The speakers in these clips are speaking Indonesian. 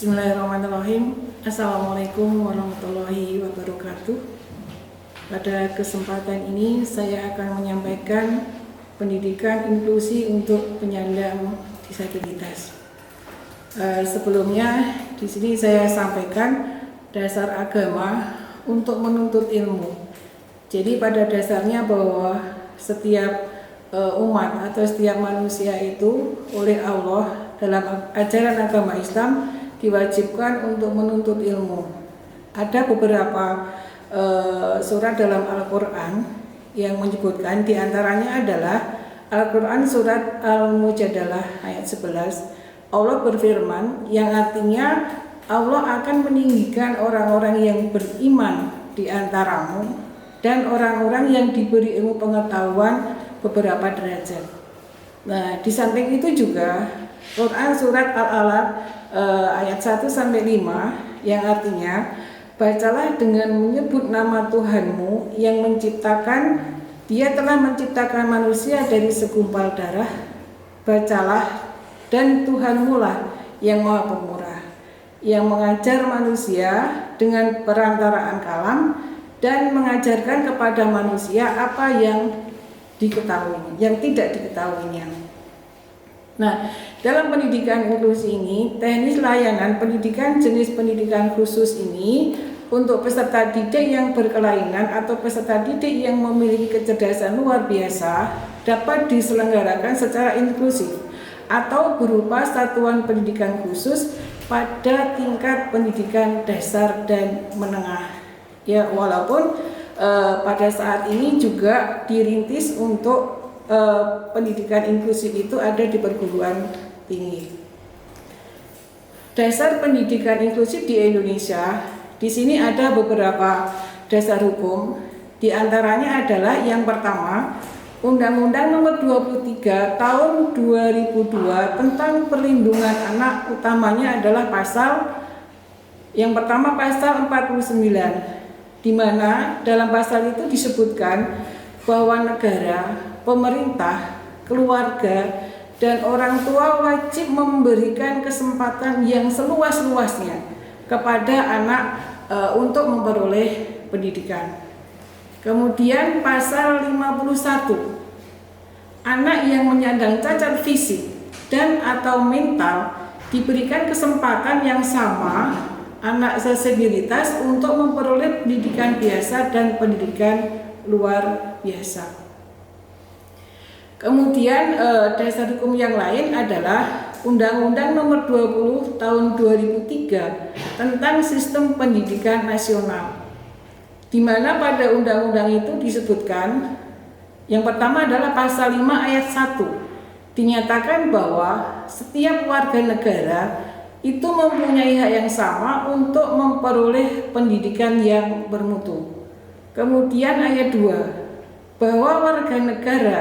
Bismillahirrahmanirrahim. Assalamualaikum warahmatullahi wabarakatuh. Pada kesempatan ini saya akan menyampaikan pendidikan inklusi untuk penyandang disabilitas. Sebelumnya di sini saya sampaikan dasar agama untuk menuntut ilmu. Jadi pada dasarnya bahwa setiap umat atau setiap manusia itu oleh Allah dalam ajaran agama Islam diwajibkan untuk menuntut ilmu. Ada beberapa surat dalam Al-Quran yang menyebutkan, diantaranya adalah Al-Quran surat Al-Mujadalah ayat 11. Allah berfirman yang artinya Allah akan meninggikan orang-orang yang beriman di antaramu dan orang-orang yang diberi ilmu pengetahuan beberapa derajat. Nah, di samping itu juga Quran surat Al-Alaq ayat 1-5 yang artinya bacalah dengan menyebut nama Tuhanmu yang menciptakan, Dia telah menciptakan manusia dari segumpal darah. Bacalah, dan Tuhanmu lah yang Maha Pemurah, yang mengajar manusia dengan perantaraan kalam dan mengajarkan kepada manusia apa yang diketahui, yang tidak diketahuinya. Nah, dalam pendidikan inklusi ini, teknis layanan pendidikan jenis pendidikan khusus ini untuk peserta didik yang berkelainan atau peserta didik yang memiliki kecerdasan luar biasa dapat diselenggarakan secara inklusif atau berupa satuan pendidikan khusus pada tingkat pendidikan dasar dan menengah. Ya, walaupun pada saat ini juga dirintis untuk pendidikan inklusif itu ada di perguruan tinggi. Dasar pendidikan inklusif di Indonesia, di sini ada beberapa dasar hukum. Di antaranya adalah yang pertama, Undang-Undang Nomor 23 Tahun 2002 tentang Perlindungan Anak, utamanya adalah yang pertama pasal 49, di mana dalam pasal itu disebutkan bahwa negara, pemerintah, keluarga, dan orang tua wajib memberikan kesempatan yang seluas-luasnya kepada anak untuk memperoleh pendidikan. Kemudian pasal 51, anak yang menyandang cacat fisik dan atau mental diberikan kesempatan yang sama anak disabilitas untuk memperoleh pendidikan biasa dan pendidikan luar biasa. Kemudian dasar hukum yang lain adalah Undang-Undang Nomor 20 Tahun 2003 tentang Sistem Pendidikan Nasional, di mana pada undang-undang itu disebutkan yang pertama adalah pasal 5 ayat 1, dinyatakan bahwa setiap warga negara itu mempunyai hak yang sama untuk memperoleh pendidikan yang bermutu. Kemudian ayat 2, bahwa warga negara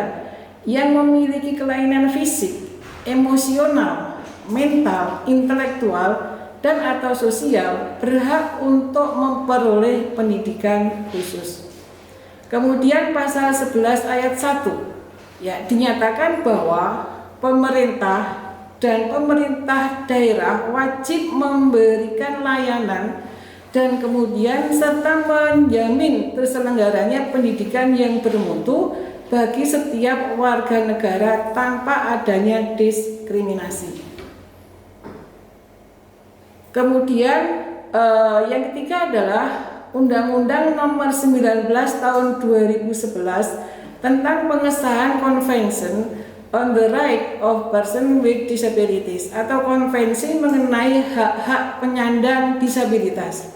yang memiliki kelainan fisik, emosional, mental, intelektual, dan atau sosial berhak untuk memperoleh pendidikan khusus. Kemudian pasal 11 ayat 1 ya, dinyatakan bahwa pemerintah dan pemerintah daerah wajib memberikan layanan dan kemudian serta menjamin terselenggaranya pendidikan yang bermutu bagi setiap warga negara tanpa adanya diskriminasi. Kemudian yang ketiga adalah Undang-Undang Nomor 19 Tahun 2011 tentang pengesahan Convention on the Right of Persons with Disabilities atau konvensi mengenai hak-hak penyandang disabilitas,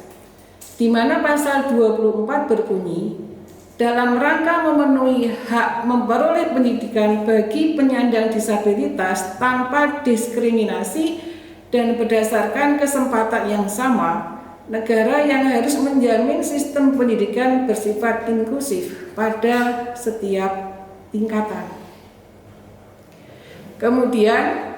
di mana pasal 24 berbunyi, dalam rangka memenuhi hak memperoleh pendidikan bagi penyandang disabilitas tanpa diskriminasi dan berdasarkan kesempatan yang sama, negara yang harus menjamin sistem pendidikan bersifat inklusif pada setiap tingkatan. Kemudian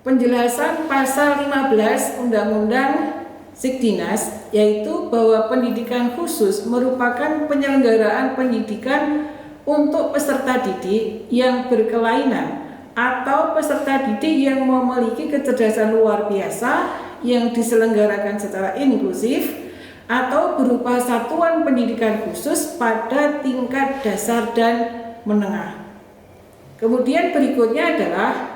penjelasan pasal 15 Undang-Undang Sikdinas, yaitu bahwa pendidikan khusus merupakan penyelenggaraan pendidikan untuk peserta didik yang berkelainan atau peserta didik yang memiliki kecerdasan luar biasa yang diselenggarakan secara inklusif atau berupa satuan pendidikan khusus pada tingkat dasar dan menengah. Kemudian berikutnya adalah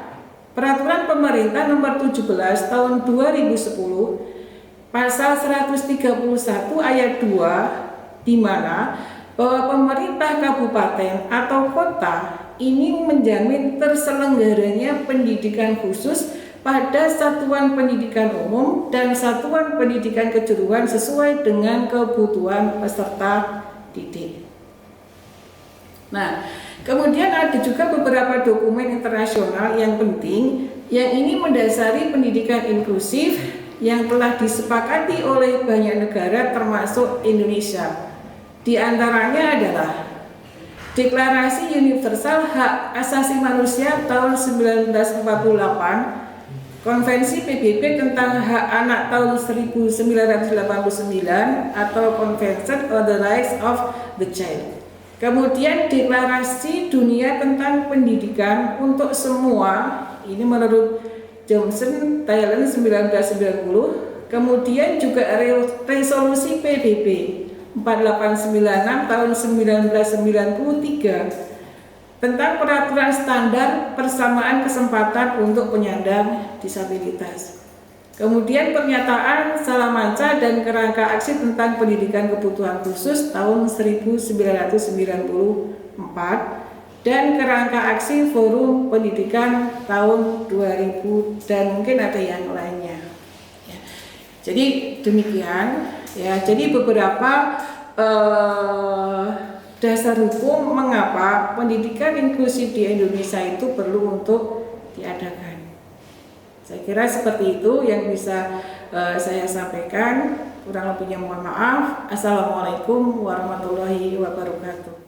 Peraturan Pemerintah Nomor 17 Tahun 2010 Pasal 131 Ayat 2, di mana bahwa pemerintah kabupaten atau kota ini menjamin terselenggaranya pendidikan khusus pada satuan pendidikan umum dan satuan pendidikan kejuruan sesuai dengan kebutuhan peserta didik. Nah, kemudian ada juga beberapa dokumen internasional yang penting yang ini mendasari pendidikan inklusif yang telah disepakati oleh banyak negara termasuk Indonesia. Di antaranya adalah Deklarasi Universal Hak Asasi Manusia tahun 1948, Konvensi PBB tentang Hak Anak tahun 1989 atau Convention on the Rights of the Child. Kemudian Deklarasi Dunia tentang Pendidikan untuk Semua, ini menurut Johnson, Thailand 1990. Kemudian juga Resolusi PBB 4896 tahun 1993 tentang peraturan standar persamaan kesempatan untuk penyandang disabilitas. Kemudian pernyataan Salamanca dan kerangka aksi tentang pendidikan kebutuhan khusus tahun 1994 dan kerangka aksi forum pendidikan tahun 2000 dan mungkin ada yang lainnya. Ya. Jadi demikian ya. Jadi beberapa dasar hukum mengapa pendidikan inklusif di Indonesia itu perlu untuk diadakan. Saya kira seperti itu yang bisa saya sampaikan. Kurang lebihnya mohon maaf. Assalamualaikum warahmatullahi wabarakatuh.